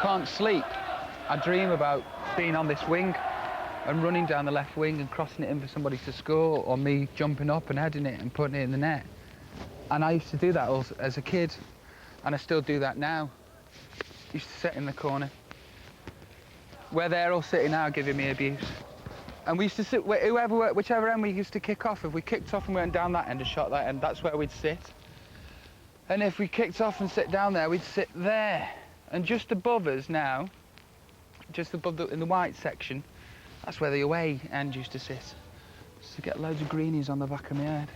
can't sleep. I dream about being on this wing and running down the left wing and crossing it in for somebody to score, or me jumping up and heading it and putting it in the net. And I used to do that as a kid, and I still do that now. Used to sit in the corner where they're all sitting now giving me abuse. And we used to sit, whichever end we used to kick off. If we kicked off and went down that end and shot that end, that's where we'd sit. And if we kicked off and sit down there, we'd sit there. And just above us now, just above in the white section, that's where the away end used to sit. Just to get loads of greenies on the back of my head.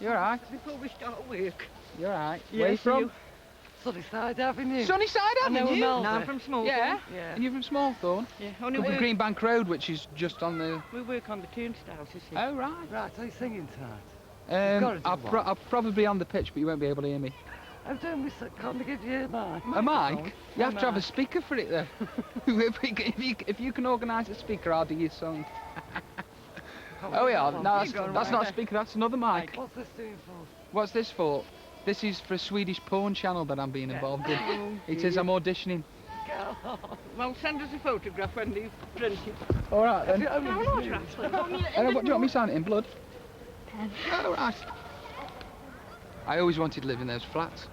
You all right? Before we start work. You all right? Yes, Where are you from? Sunnyside Avenue. Sunnyside Avenue? No, I'm from Smallthorne. Yeah? Yeah. And you're from Smallthorne? Yeah. Only up Green Bank Road, which is just on the... We work on the turnstiles, you see. Oh, right. Right, are you singing tonight? I'll probably on the pitch, but you won't be able to hear me. I've done can't we give you a mic? A mic? You have to have a speaker for it, though. if you can organise a speaker, I'll do your song. Oh, yeah. No, that's not a speaker, that's another mic. What's this doing for? What's this for? This is for a Swedish porn channel that I'm being involved in. It says I'm auditioning. Well, send us a photograph when you've printed. All right, then. No, not actually. What do you want me to sign it in blood? Pen. Oh, right. I always wanted to live in those flats.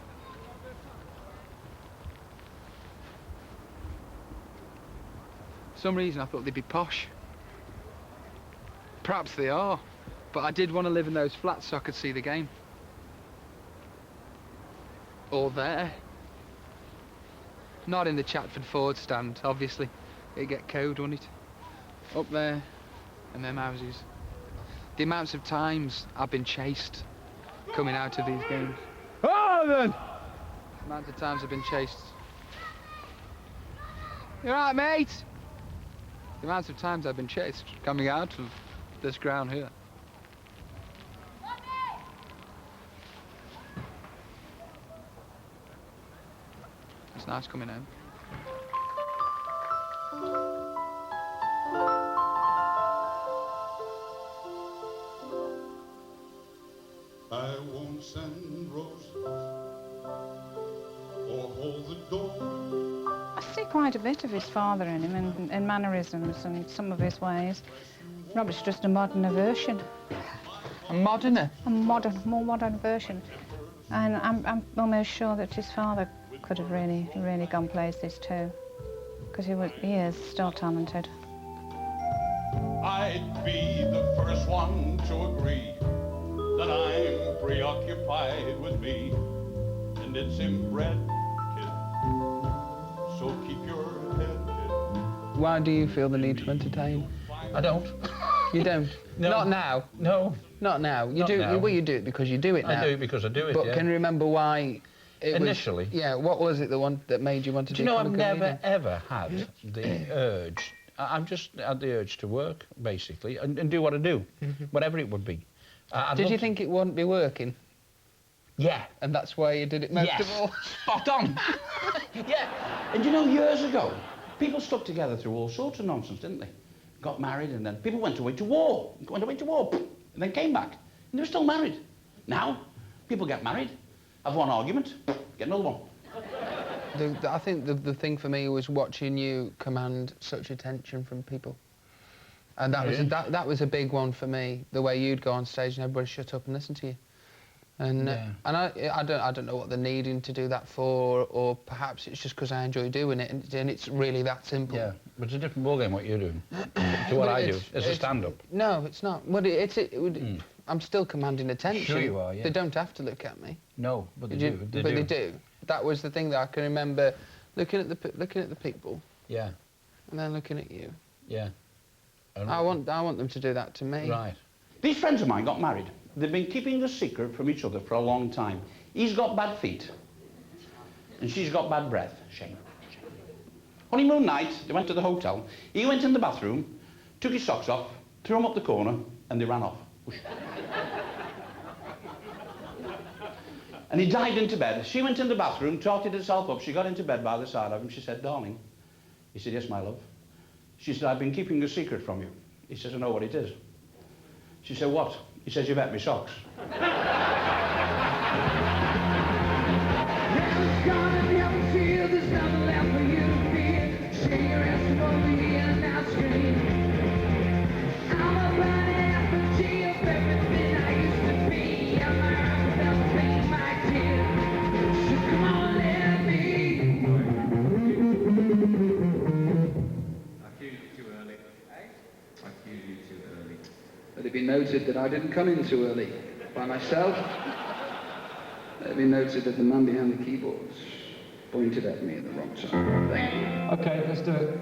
For some reason, I thought they'd be posh. Perhaps they are, but I did want to live in those flats so I could see the game. Or there. Not in the Chatford Ford stand, obviously. It'd get cold, wouldn't it? Up there, and them houses. The amounts of times I've been chased coming out of these games. Oh, then! The amount of times I've been chased. You all right, mate? The amount of times I've been chased coming out of this ground here. It's nice coming home. I won't send roses or hold the door. I see quite a bit of his father in him, in mannerisms and some of his ways. Robert's just a moderner version. A moderner? A more modern version. And I'm almost sure that his father could have really gone places too, because he is still talented. I'd be the first one to agree that I'm preoccupied with me, and it's inbred, kid, so keep your head, kid. Why do you feel the need to entertain? I don't. You don't? No. Not now? No. Not now? You Not do? now. Well, you do it because you do it now. I do it because I do it, But yeah. can you remember why it Initially? Was, yeah, what was it that made you want to Do you know, I've never, comedian? ever had the urge. I'm just had the urge to work, basically, and do what I do, whatever it would be. Did you think it wouldn't be working? Yeah. And that's why you did it most of all? Spot on. Yeah. And you know, years ago, people stuck together through all sorts of nonsense, didn't they? Got married, and then people went away to war, and then came back, and they were still married. Now, people get married, have one argument, get another one. I think the thing for me was watching you command such attention from people. And that was a big one for me, the way you'd go on stage and everybody shut up and listen to you. And I don't know what they're needing to do that for, or perhaps it's just because I enjoy doing it, and it's really that simple. Yeah, but it's a different ballgame what you're doing to what I do as a stand-up. No, it's not. Well, I'm still commanding attention. Sure you are, yeah. They don't have to look at me. No, but they do. They do. That was the thing that I can remember looking at the people. Yeah. And then looking at you. Yeah. I want them to do that to me. Right. These friends of mine got married. They've been keeping the secret from each other for a long time. He's got bad feet, and she's got bad breath. Shame. Honeymoon night, they went to the hotel. He went in the bathroom, took his socks off, threw them up the corner, and they ran off. Whoosh. And he dived into bed. She went in the bathroom, totted herself up. She got into bed by the side of him. She said, "Darling." He said, "Yes, my love." She said, "I've been keeping a secret from you." He says, "I know what it is." She said, "What?" He says, "You've ate me socks." Never gonna never feel this nothing Let it be noted that I didn't come in too early by myself. Let it be noted that the man behind the keyboards pointed at me at the wrong time. Thank you. Okay, let's do it.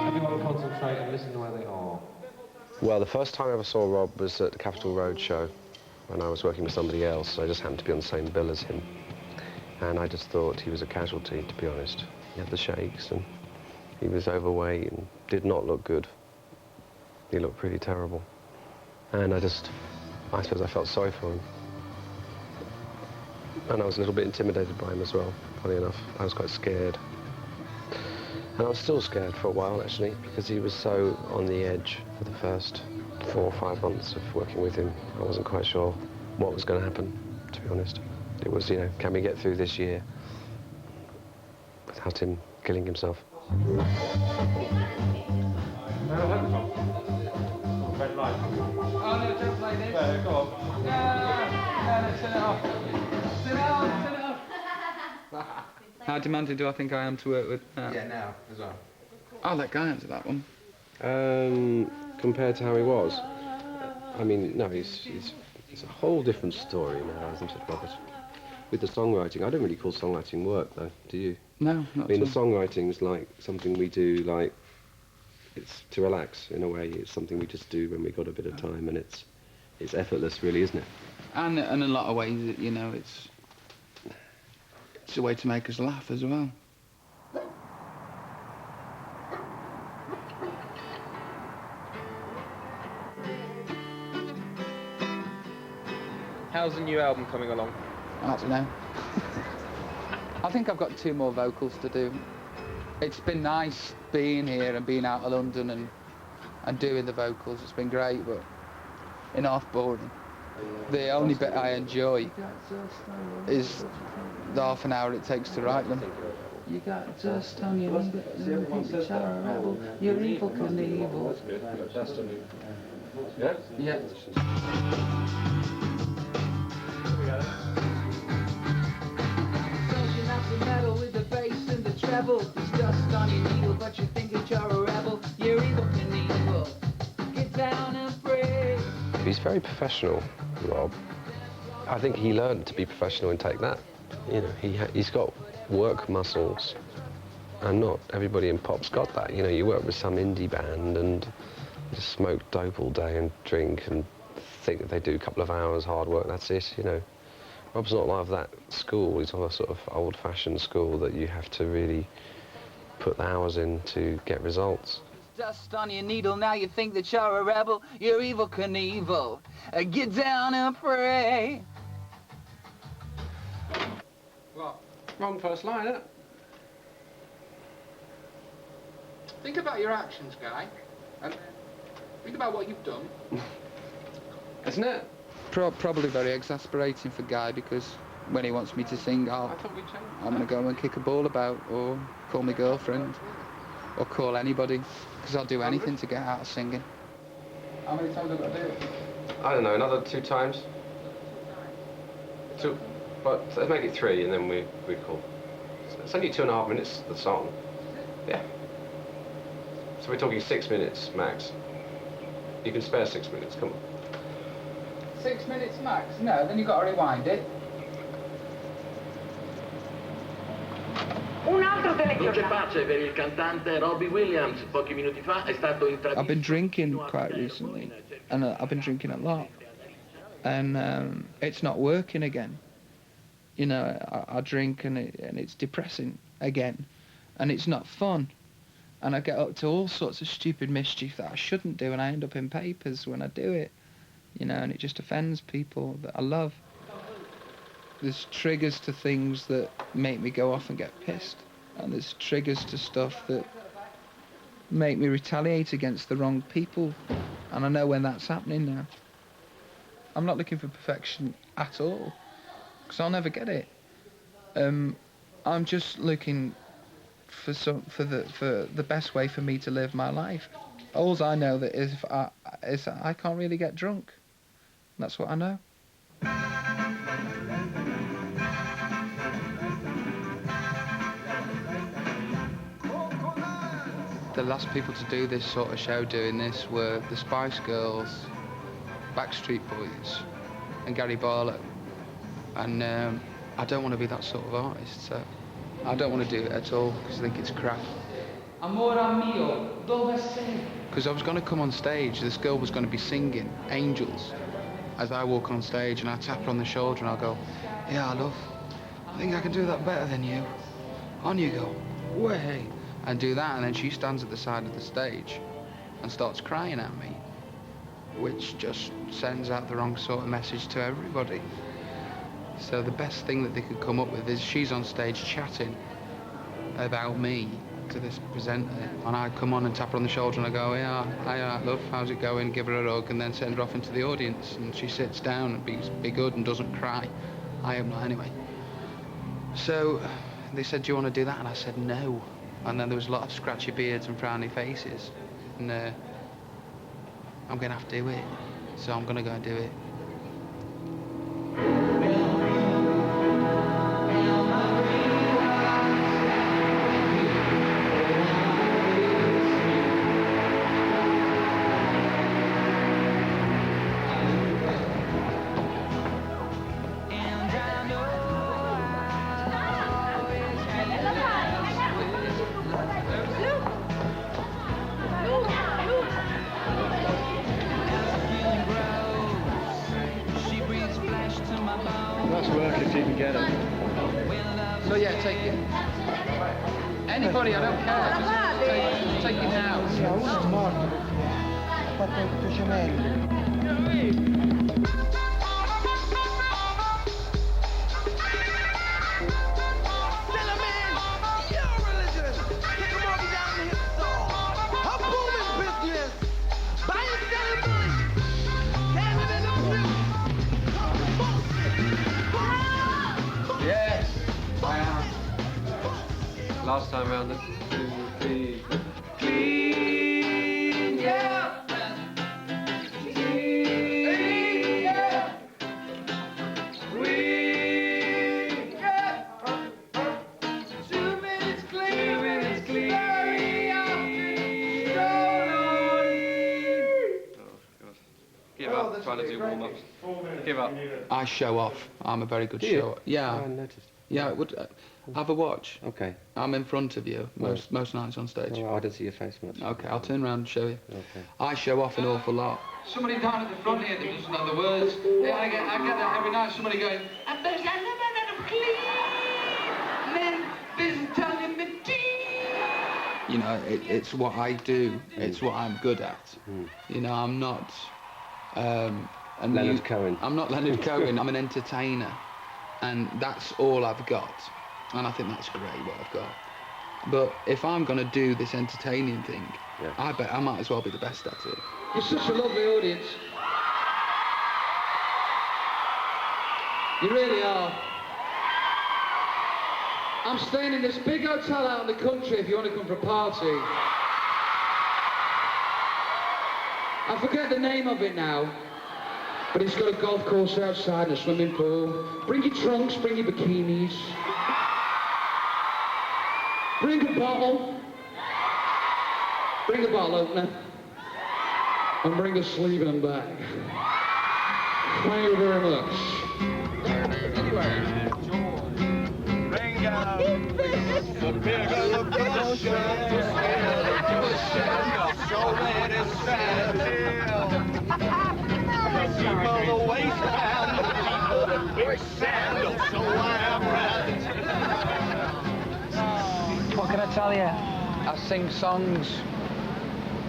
Everyone concentrate and listen to where they are. Well, the first time I ever saw Rob was at the Capitol Road show when I was working with somebody else. I just happened to be on the same bill as him. And I just thought he was a casualty, to be honest. He had the shakes and he was overweight and did not look good. He looked pretty terrible. And I suppose I felt sorry for him. And I was a little bit intimidated by him as well, funny enough. I was quite scared. And I was still scared for a while, actually, because he was so on the edge for the first 4 or 5 months of working with him. I wasn't quite sure what was going to happen, to be honest. It was, you know, can we get through this year without him killing himself? Red light. Oh, no, don't play this. Yeah, go on. No, turn it off. Turn it off, turn it off. How demanding do I think I am to work with now? Yeah, now as well. I'll let Guy answer that one. Compared to how he was, I mean, no, it's a whole different story now, isn't it, Robert? With the songwriting, I don't really call songwriting work, though, do you? No, not I mean, the at all. songwriting's like something we do, like, it's to relax, in a way. It's something we just do when we've got a bit of time, and it's effortless, really, isn't it? And in a lot of ways, you know, it's a way to make us laugh as well. How's the new album coming along? I don't know. I think I've got 2 more vocals to do. It's been nice being here and being out of London and doing the vocals. It's been great, but enough boring. The only bit I enjoy is the half an hour it takes to write them. You got dust on your ring, you're evil Knievel. Yeah? Yeah. Metal with the bass and the treble. There's dust on your needle, but you think that you're a rebel. You're evil Knievel. Get down and pray. He's very professional, Rob. I think he learned to be professional and take that. You know, he's got work muscles, and not everybody in pop's got that. You know, you work with some indie band and you just smoke dope all day and drink and think that they do a couple of hours hard work, that's it, you know. Rob's not like that school. He's on a sort of old-fashioned school that you have to really put the hours in to get results. Dust on your needle, now you think that you're a rebel. You're evil Knievel. Get down and pray. What? Wrong first line, isn't it? Think about your actions, Guy. And think about what you've done. Isn't it? Probably very exasperating for Guy, because when he wants me to sing, I thought we'd change. I'm going to go and kick a ball about, or call my girlfriend, or call anybody, because I'll do anything to get out of singing. How many times have I got to do it? I don't know, another 2 times? 2, but let's make it 3 and then we call. It's only 2.5 minutes, the song. Yeah. So we're talking 6 minutes, max. You can spare 6 minutes, come on. 6 minutes max? No, then you've got to rewind it. Luce pace per il cantante Robbie Williams. Pochi minuti fa è stato introdotto. I've been drinking quite recently, and I've been drinking a lot, and it's not working again. You know, I drink and it's depressing again, and it's not fun, and I get up to all sorts of stupid mischief that I shouldn't do, and I end up in papers when I do it, you know, and it just offends people that I love. There's triggers to things that make me go off and get pissed, and there's triggers to stuff that make me retaliate against the wrong people, and I know when that's happening now. I'm not looking for perfection at all, because I'll never get it. I'm just looking for the best way for me to live my life. All I know that is I can't really get drunk. That's what I know. the last people to do this sort of show doing this were the Spice Girls, Backstreet Boys, and Gary Barlow. And I don't want to be that sort of artist, so I don't want to do it at all because I think it's crap. Amor mio, dove sei? Because I was going to come on stage, this girl was going to be singing Angels as I walk on stage, and I tap her on the shoulder and I'll go, yeah, love, I think I can do that better than you. On you go, way, and do that, and then she stands at the side of the stage and starts crying at me, which just sends out the wrong sort of message to everybody. So the best thing that they could come up with is she's on stage chatting about me to this presenter, and I come on and tap her on the shoulder and I go, yeah, hi, love, how's it going? Give her a hug, and then send her off into the audience, and she sits down and be good and doesn't cry. I hope not, anyway. So they said, do you want to do that? And I said no. And then there was a lot of scratchy beards and frowny faces, and I'm gonna have to do it, so I'm gonna go and do it. That's work if you can get it. So yeah, take it. Anybody, I don't care. Just take it now. Yes, I am. Last time round, 2, 3. Clean, yeah. Clean, yeah. Clean, yeah. 2 minutes clean. 2 minutes clean. Give up trying to do warm-ups. Give up. I show off. I'm a very good show. Yeah. I noticed. Yeah, have a watch. Okay. I'm in front of you most nights on stage. Well, I don't see your face much. Okay, I'll turn around and show you. Okay. I show off an awful lot. Somebody down at the front here that doesn't know the words. Yeah, I get that every night. Somebody going, you know, it's what I do. It's what I'm good at. You know, I'm not. Leonard Cohen. I'm not Leonard Cohen. I'm an entertainer, and that's all I've got. And I think that's great what I've got. But if I'm going to do this entertaining thing, I bet I might as well be the best at it. You're such a lovely audience. You really are. I'm staying in this big hotel out in the country if you want to come for a party. I forget the name of it now, but it's got a golf course outside and a swimming pool. Bring your trunks, bring your bikinis. Bring a bottle. Bring a bottle opener. And bring a sleeping bag. Thank you very much. Anyway. Bring out the bigger the bushel, so let it stand still. The waistband, the big sandals, so I am ready. What can I tell you? I sing songs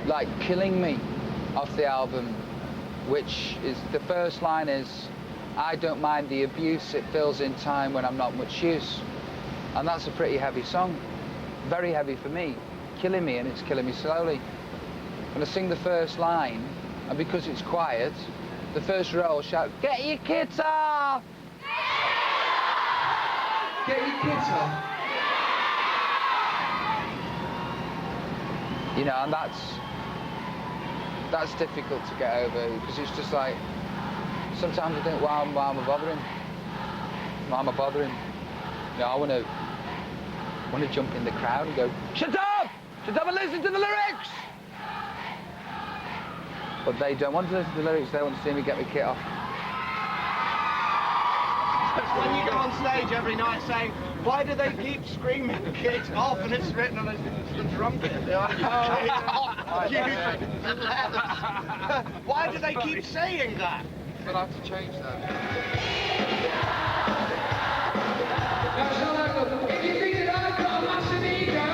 like Killing Me off the album, which is, the first line is, I don't mind the abuse, it fills in time when I'm not much use. And that's a pretty heavy song, very heavy for me. Killing me, and it's killing me slowly. And I sing the first line, and because it's quiet, the first row will shout, get your kids off! Get your kids off. You know, and that's difficult to get over, because it's just like, sometimes I think, why am I bothering? Why am I bothering? You know, I want to jump in the crowd and go, shut up! Just have a listen to the lyrics! But they don't want to listen to the lyrics, they want to see me get the kit off. It's when you go on stage every night saying, why do they keep screaming "kick off" and it's written on the drum kit? Why do they keep saying that? We'll have to change that. If you think that I've got a massive ego,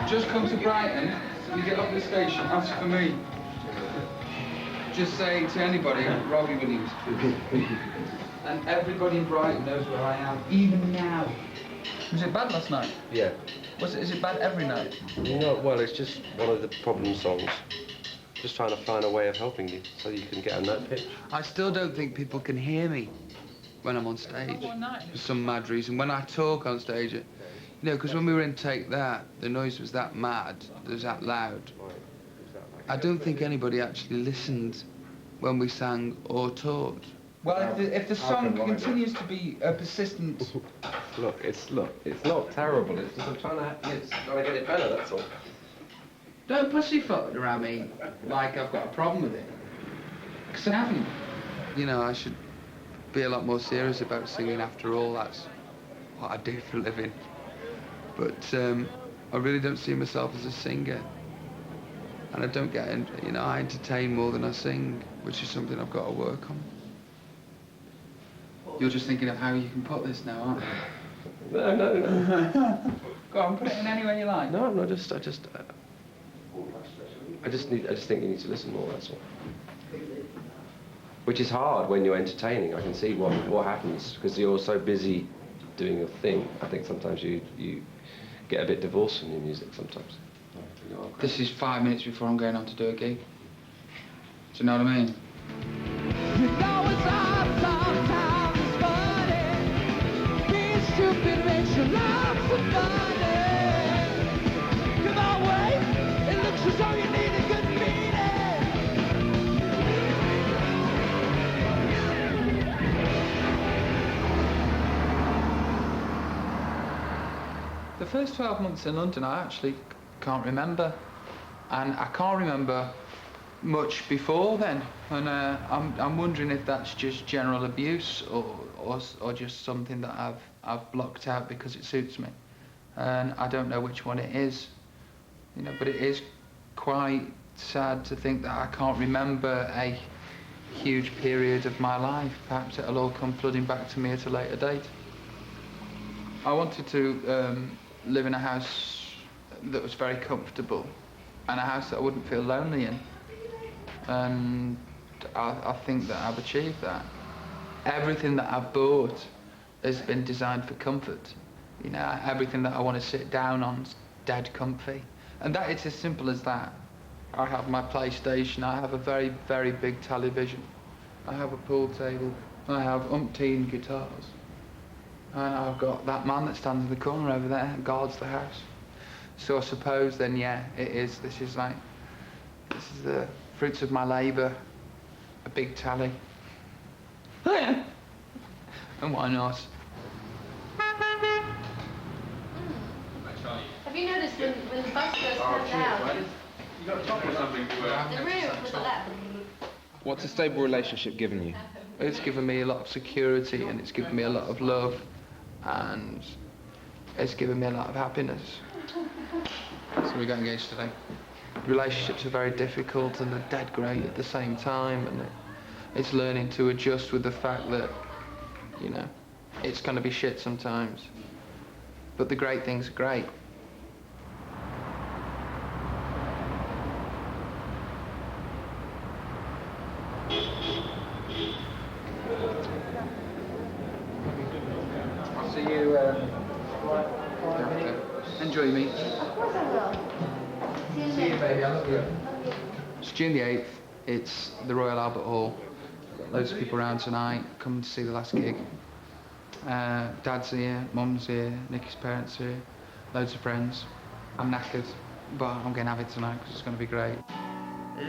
Just come to Brighton, you get off the station, ask for me. Just say to anybody, Robbie Williams. And everybody in Brighton knows where I am, even now. Was it bad last night? Yeah. Is it bad every night? No, well, it's just one of the problem songs. Just trying to find a way of helping you so you can get on that pitch. I still don't think people can hear me when I'm on stage for some mad reason. When I talk on stage, you know, because when we were in Take That, the noise was that mad, it was that loud. I don't think anybody actually listened when we sang or talked. Well, if the song continues to be a persistent... Look, it's not terrible. It's just I'm trying to get it better. That's all. Don't pussyfoot around me like I've got a problem with it. Because I haven't. You know, I should be a lot more serious about singing after all. That's what I do for a living. But I really don't see myself as a singer. And I don't get, you know, I entertain more than I sing, which is something I've got to work on. You're just thinking of how you can put this now, aren't you? No. Go on, put it in any way you like. No, I just think you need to listen more, that's all. Which is hard when you're entertaining. I can see what happens, because you're so busy doing your thing. I think sometimes you get a bit divorced from your music sometimes. This is 5 minutes before I'm going on to do a gig. Do you know what I mean? you know it's hard sometimes, it's funny. Being stupid makes you lots of money. Come on, wait, it looks as though you need a good meeting. The first 12 months in London, I actually can't remember. And I can't remember much before then. And I'm wondering if that's just general abuse or just something that I've blocked out because it suits me. And I don't know which one it is. You know, but it is quite sad to think that I can't remember a huge period of my life. Perhaps it'll all come flooding back to me at a later date. I wanted to live in a house that was very comfortable and a house that I wouldn't feel lonely in. And I think that I've achieved that. Everything that I've bought has been designed for comfort. You know, everything that I want to sit down on's dead comfy. And that it's as simple as that. I have my PlayStation, I have a very, very big television. I have a pool table, I have umpteen guitars. And I've got that man that stands in the corner over there and guards the house. So I suppose then, yeah, this is the fruits of my labour, a big tally. And why not? Have you noticed when the bus goes out, You got a top or something to the room with the left? What's a stable relationship given you? It's given me a lot of security and it's given me a lot of love and it's given me a lot of happiness. So we got engaged today. Relationships are very difficult and they're dead great at the same time, and it's learning to adjust with the fact that, you know, it's going to be shit sometimes. But the great things are great. I'll see you. Enjoy your meet. Of course I will. See you, baby. I love you. It's June the 8th. It's the Royal Albert Hall. Got loads of people around tonight. Come to see the last gig. Dad's here, Mum's here, Nicky's parents here, loads of friends. I'm knackered, but I'm going to have it tonight because it's going to be great.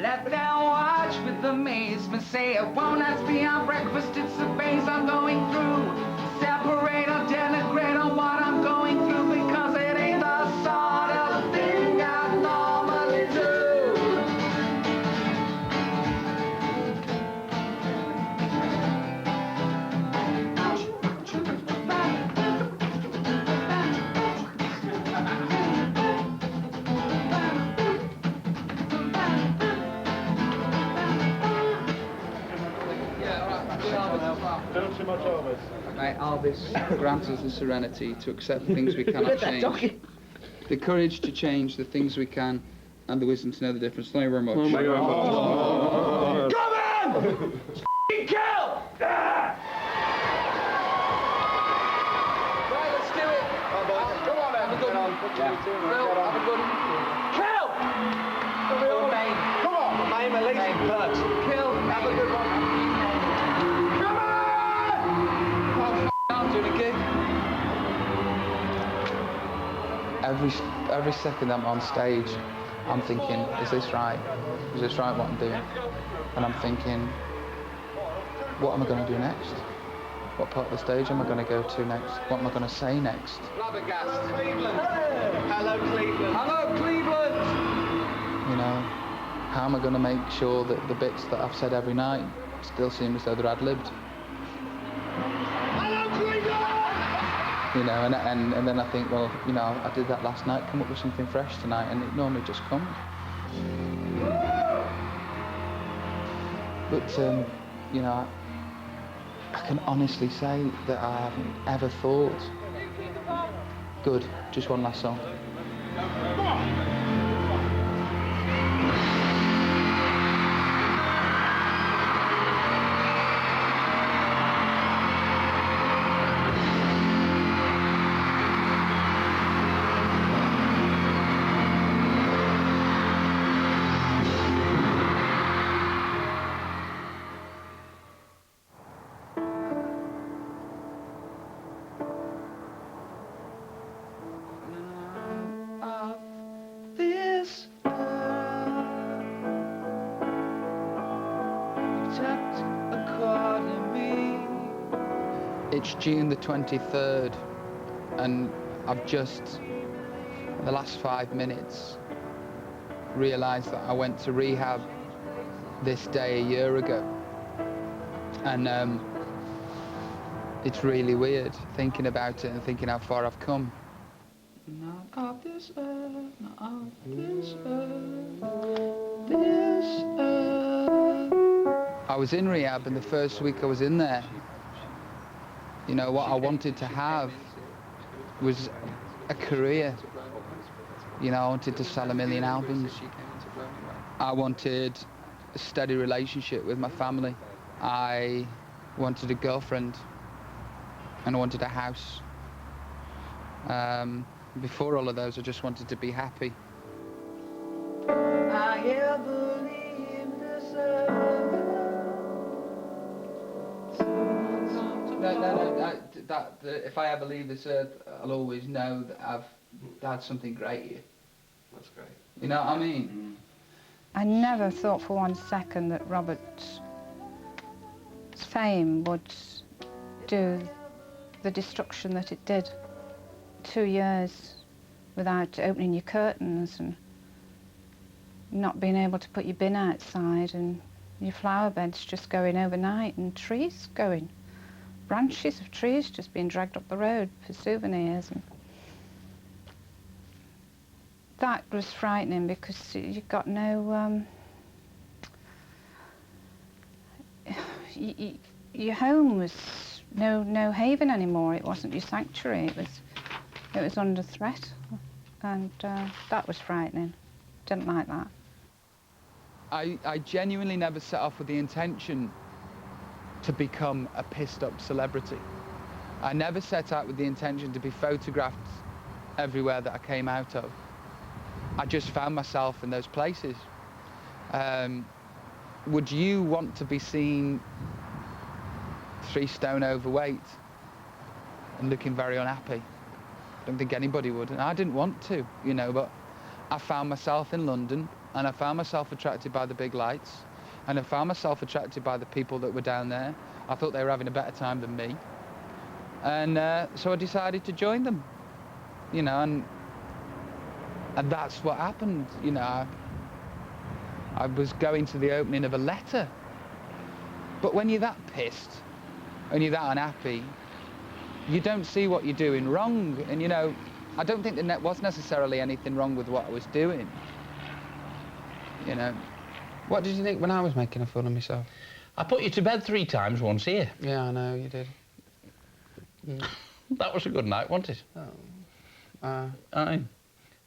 Let them watch with amazement, say I won't ask beyond breakfast, it's the phase I'm going through. separate or denigrate on what I'm going through because it ain't the sort of thing I normally do. May Albus grant us the serenity to accept the things we cannot change, the courage to change the things we can, and the wisdom to know the difference. Thank you very much. Come on! Kill! Right, let's do it. Come on, Have a good one. Phil, have a good one. Kill! Come on, name a lazy perch. Kill. Have a good one. Come on! I'm doing a gig. Every second I'm on stage, I'm thinking, is this right? Is this right what I'm doing? And I'm thinking, what am I going to do next? What part of the stage am I going to go to next? What am I going to say next? Flabbergasted. Cleveland. Hello, Cleveland. Hello, Cleveland! You know, how am I going to make sure that the bits that I've said every night still seem as though they're ad-libbed? You know, and then I think, well, you know, I did that last night, come up with something fresh tonight, and it normally just comes. But, you know, I can honestly say that I haven't ever thought, good, just one last song. It's June the 23rd, and I've just, in the last 5 minutes, realised that I went to rehab this day a year ago. And it's really weird thinking about it and thinking how far I've come. Not of this earth, not of this earth, this earth. I was in rehab, and the first week I was in there, you know, what I wanted to have was a career. You know, I wanted to sell 1 million albums. I wanted a steady relationship with my family. I wanted a girlfriend, and I wanted a house. Before all of those, I just wanted to be happy. I ever leave this earth. If I ever leave this earth, I'll always know that I've had something great here. That's great. You know what I mean? I never thought for 1 second that Robert's fame would do the destruction that it did. 2 years without opening your curtains and not being able to put your bin outside and your flower beds just going overnight and trees going. Branches of trees just being dragged up the road for souvenirs. And that was frightening because you got no... your home was no haven anymore. It wasn't your sanctuary. It was under threat, and that was frightening. Didn't like that. I genuinely never set off with the intention to become a pissed-up celebrity. I never set out with the intention to be photographed everywhere that I came out of. I just found myself in those places. Would you want to be seen 3 stone overweight and looking very unhappy? I don't think anybody would, and I didn't want to, you know, but I found myself in London, and I found myself attracted by the big lights, and I found myself attracted by the people that were down there. I thought they were having a better time than me. And so I decided to join them, you know, and that's what happened, you know. I was going to the opening of a letter. But when you're that pissed and you're that unhappy, you don't see what you're doing wrong. And, you know, I don't think there was necessarily anything wrong with what I was doing, you know. What did you think when I was making a fool of myself? I put you to bed 3 times once here. Yeah, I know, you did. That was a good night, wasn't it? Oh.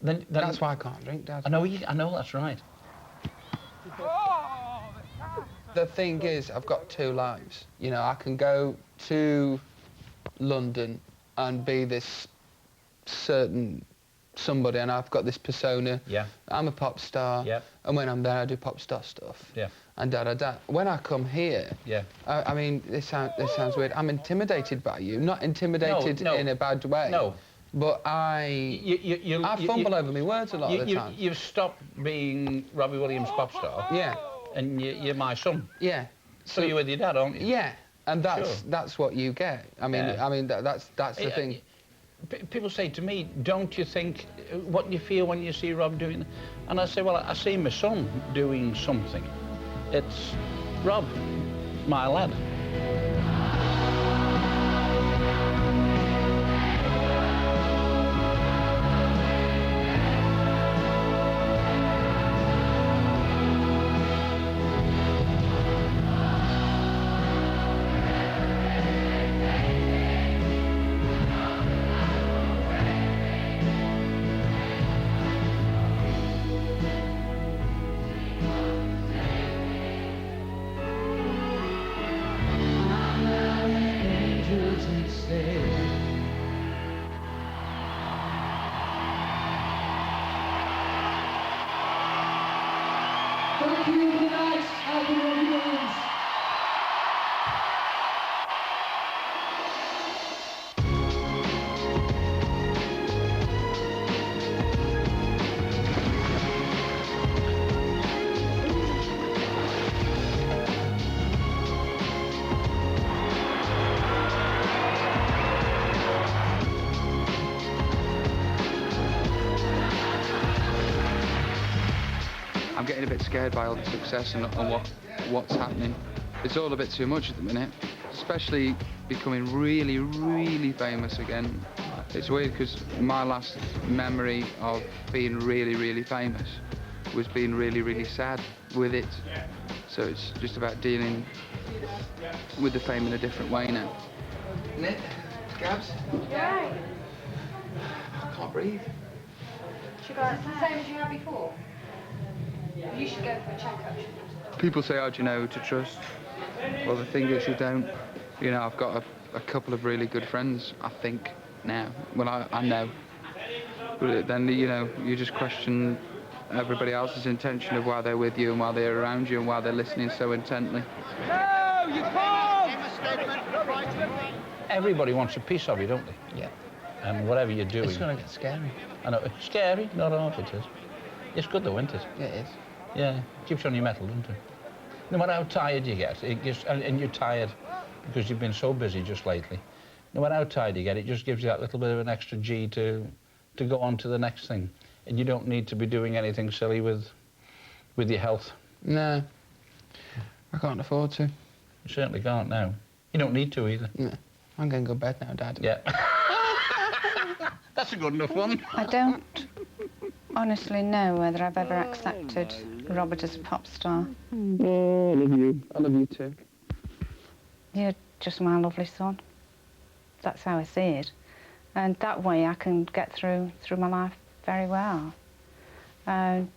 Then that's why I can't drink, Dad. I know, that's right. The thing is, I've got 2 lives. You know, I can go to London and be this certain somebody, and I've got this persona. Yeah. I'm a pop star. Yeah. And when I'm there, I do pop star stuff. Yeah. And da-da-da. When I come here, yeah. I mean, this sounds weird. I'm intimidated by you. Not intimidated in a bad way. No. But I fumble over my words a lot of the time. You've stopped being Robbie Williams pop star. Yeah. And you're my son. Yeah. So you're with your dad, aren't you? Yeah. And that's what you get. I mean, that's the thing. People say to me, don't you think, what do you feel when you see Rob doing? And I say, well, I see my son doing something. It's Rob, my lad. Thank you, good night, Robbie Williams. I'm getting a bit scared by all the success and what's happening. It's all a bit too much at the minute, especially becoming really, really famous again. It's weird because my last memory of being really, really famous was being really, really sad with it. So it's just about dealing with the fame in a different way now. Nick, Gabs? Right. I can't breathe. Should go the same as you had before? You should go for a checkup. People say, how do you know who to trust? Well, the thing is, you don't. You know, I've got a couple of really good friends, I think, now. Well, I know. But then, you know, you just question everybody else's intention of why they're with you and why they're around you and why they're listening so intently. No, you can't! Everybody wants a piece of you, don't they? Yeah. And whatever you're doing... It's going to get scary. I know, it's scary, not half it is. It's good though, isn't it? Yeah, it is. Yeah, keeps you on your mettle, doesn't it? No matter how tired you get, and you're tired because you've been so busy just lately, no matter how tired you get, it just gives you that little bit of an extra G to go on to the next thing. And you don't need to be doing anything silly with your health. No, I can't afford to. You certainly can't now. You don't need to either. No, I'm going to go to bed now, Dad. Yeah. That's a good enough one. I don't honestly know whether I've ever accepted Robert as a pop star. Oh, I love you. I love you too. You're just my lovely son. That's how I see it. And that way I can get through my life very well. And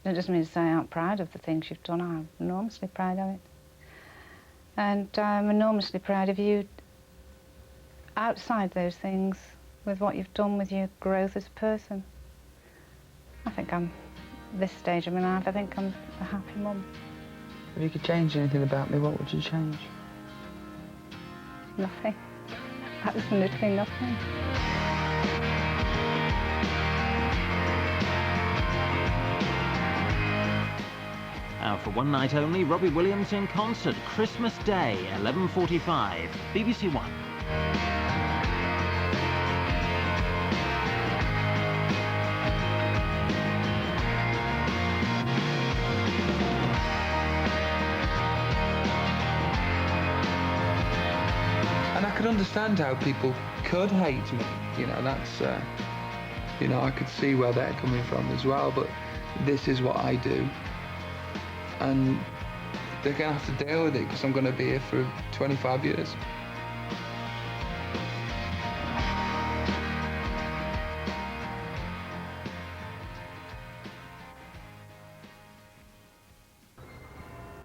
it doesn't mean to say I'm proud of the things you've done. I'm enormously proud of it. And I'm enormously proud of you outside those things, with what you've done with your growth as a person. I think this stage of my life, I think I'm a happy mum. If you could change anything about me, what would you change? Nothing. Absolutely nothing. Now for one night only, Robbie Williams in concert, Christmas Day, 11:45, BBC One. understand how people could hate me. You know, that's, you know, I could see where they're coming from as well, but this is what I do. And they're going to have to deal with it because I'm going to be here for 25 years.